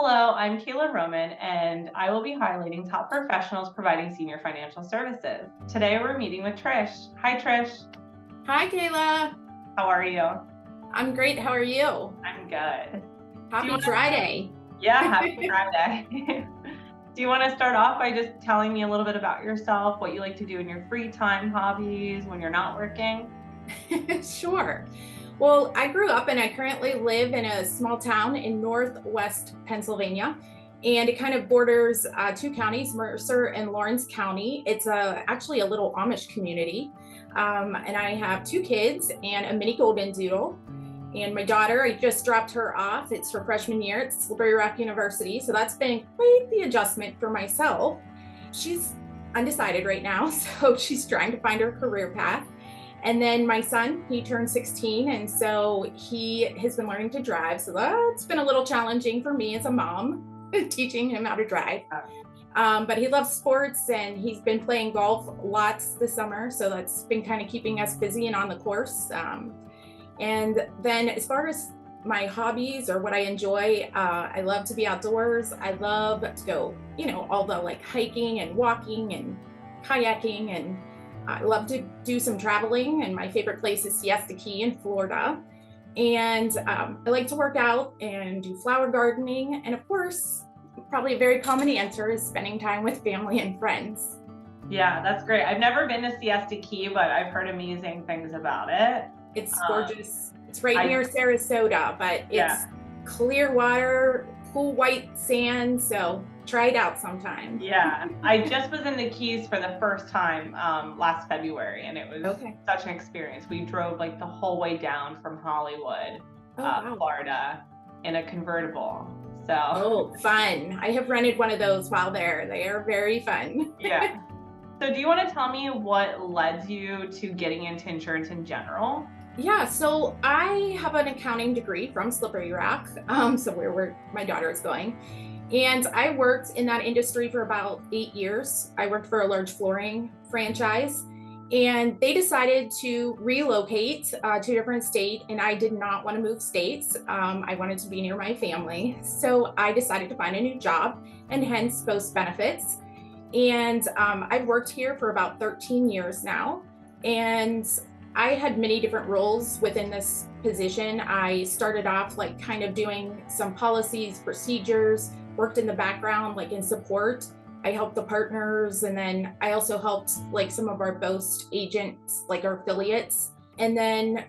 Hello, I'm Kayla Roman, and I will be highlighting top professionals providing senior financial services. Today, we're meeting with Trish. Hi, Trish. Hi, Kayla. How are you? I'm great. How are you? I'm good. Do you Happy want Friday. Yeah, happy Friday. Do you want to start off by just telling me a little bit about yourself, what you like to do in your free time, hobbies, when you're not working? Sure. Well, I grew up and I currently live in a small town in northwest Pennsylvania, and it kind of borders two counties, Mercer and Lawrence County. It's actually a little Amish community. And I have two kids and a mini golden doodle. And my daughter, I just dropped her off. It's her freshman year at Slippery Rock University. So that's been quite the adjustment for myself. She's undecided right now, so she's trying to find her career path. And then my son, he turned 16, and so he has been learning to drive. So that's been a little challenging for me as a mom, teaching him how to drive. But he loves sports, and he's been playing golf lots this summer. So that's been kind of keeping us busy and on the course. And then as far as my hobbies or what I enjoy, I love to be outdoors. I love to go, all the like hiking and walking and kayaking, and I love to do some traveling, and my favorite place is Siesta Key in Florida. And I like to work out and do flower gardening. And of course, probably a very common answer is spending time with family and friends. Yeah, that's great. I've never been to Siesta Key, but I've heard amazing things about it. It's gorgeous. It's right near Sarasota, but it's clear water, cool white sand. So try it out sometime. Yeah, I just was in the Keys for the first time last February, and it was such an experience. We drove like the whole way down from Hollywood, Florida, in a convertible. So fun. I have rented one of those while there. They are very fun. Yeah. So do you want to tell me what led you to getting into insurance in general? Yeah, so I have an accounting degree from Slippery Rock, so where my daughter is going. And I worked in that industry for about 8 years. I worked for a large flooring franchise, and they decided to relocate to a different state, and I did not want to move states. I wanted to be near my family. So I decided to find a new job, and hence Bost Benefits. And I've worked here for about 13 years now. And I had many different roles within this position. I started off like kind of doing some policies, procedures, worked in the background, like in support. I helped the partners, and then I also helped like some of our Bost agents, like our affiliates. And then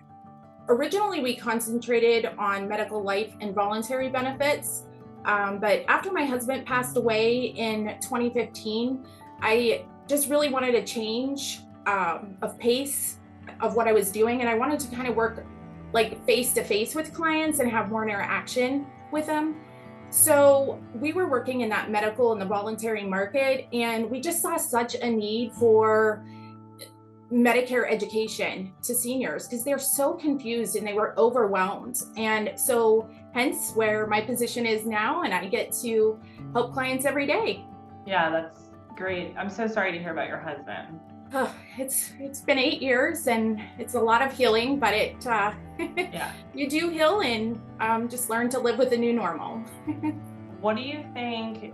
originally we concentrated on medical, life, and voluntary benefits. But after my husband passed away in 2015, I just really wanted a change of pace of what I was doing. And I wanted to kind of work like face to face with clients and have more interaction with them. So we were working in that medical and the voluntary market, and we just saw such a need for Medicare education to seniors because they're so confused and they were overwhelmed. And so hence where my position is now, and I get to help clients every day. Yeah, that's great. I'm so sorry to hear about your husband. It's been 8 years, and it's a lot of healing, but you do heal and just learn to live with the new normal. What do you think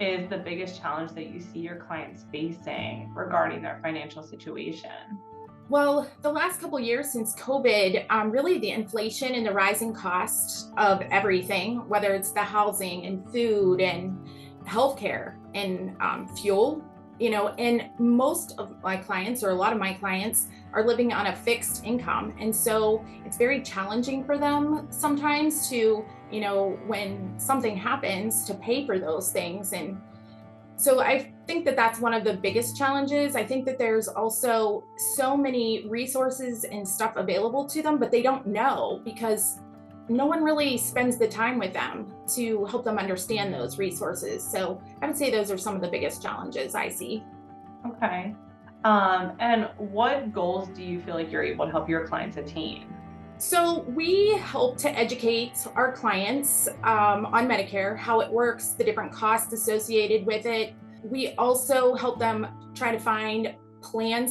is the biggest challenge that you see your clients facing regarding their financial situation? Well, the last couple of years since COVID, really the inflation and the rising cost of everything, whether it's the housing and food and healthcare and fuel, and most of my clients, or a lot of my clients, are living on a fixed income. And so it's very challenging for them sometimes to, when something happens, to pay for those things. And so I think that that's one of the biggest challenges. I think that there's also so many resources and stuff available to them, but they don't know because no one really spends the time with them to help them understand those resources. So I would say those are some of the biggest challenges I see. Okay. And what goals do you feel like you're able to help your clients attain? So we help to educate our clients on Medicare, how it works, the different costs associated with it. We also help them try to find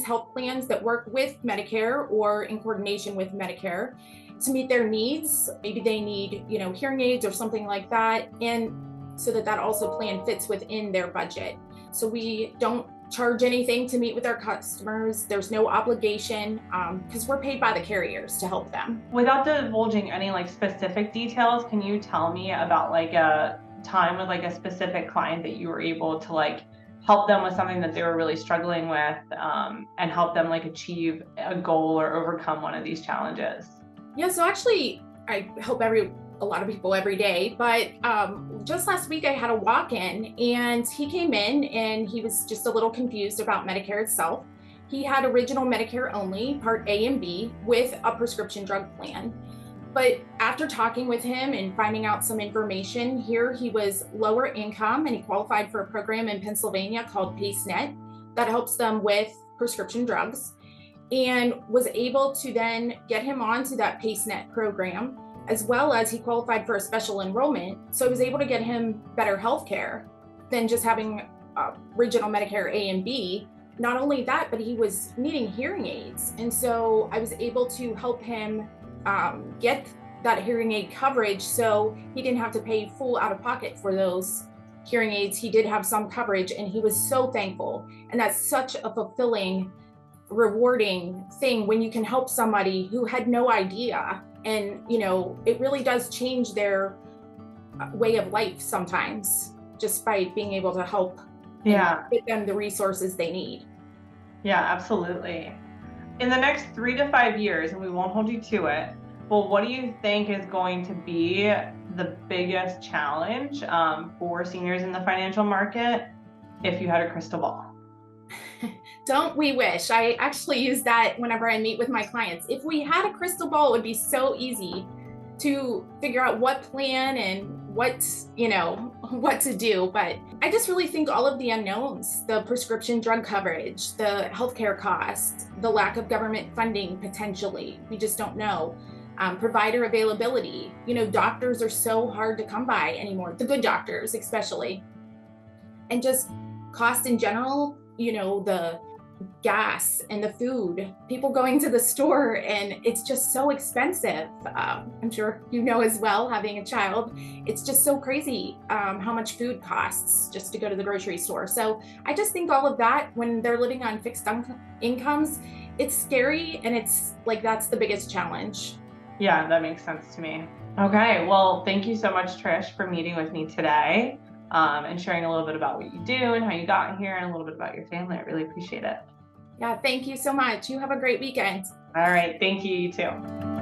health plans that work with Medicare or in coordination with Medicare. to meet their needs. Maybe they need, hearing aids or something like that. And so that also plan fits within their budget. So we don't charge anything to meet with our customers. There's no obligation because we're paid by the carriers to help them. Without divulging any like specific details, can you tell me about like a time with like a specific client that you were able to like help them with something that they were really struggling with and help them like achieve a goal or overcome one of these challenges? Yeah, so actually I help a lot of people every day, but just last week I had a walk-in and he came in and he was just a little confused about Medicare itself. He had original Medicare only, Part A and B, with a prescription drug plan. But after talking with him and finding out some information here, he was lower income and he qualified for a program in Pennsylvania called PACEnet that helps them with prescription drugs, and was able to then get him onto that PACEnet program, as well as he qualified for a special enrollment. So I was able to get him better health care than just having original Medicare A and B. Not only that, but he was needing hearing aids. And so I was able to help him get that hearing aid coverage so he didn't have to pay full out of pocket for those hearing aids. He did have some coverage and he was so thankful. And that's such a fulfilling, rewarding thing when you can help somebody who had no idea. And, it really does change their way of life sometimes just by being able to help get them the resources they need. Yeah, absolutely. In the next 3 to 5 years, and we won't hold you to it, well, what do you think is going to be the biggest challenge for seniors in the financial market if you had a crystal ball? Don't we wish? I actually use that whenever I meet with my clients. If we had a crystal ball, it would be so easy to figure out what plan and what to do. But I just really think all of the unknowns, the prescription drug coverage, the healthcare costs, the lack of government funding potentially, we just don't know. Provider availability, doctors are so hard to come by anymore, the good doctors especially. And just cost in general, the gas and the food, people going to the store, and it's just so expensive. I'm sure as well, having a child, it's just so crazy how much food costs just to go to the grocery store. So I just think all of that, when they're living on fixed incomes, it's scary, and it's like that's the biggest challenge. Yeah, that makes sense to me. Okay, well, thank you so much, Trish, for meeting with me today and sharing a little bit about what you do and how you got here and a little bit about your family. I really appreciate it. Yeah, thank you so much. You have a great weekend. All right, thank you, you too.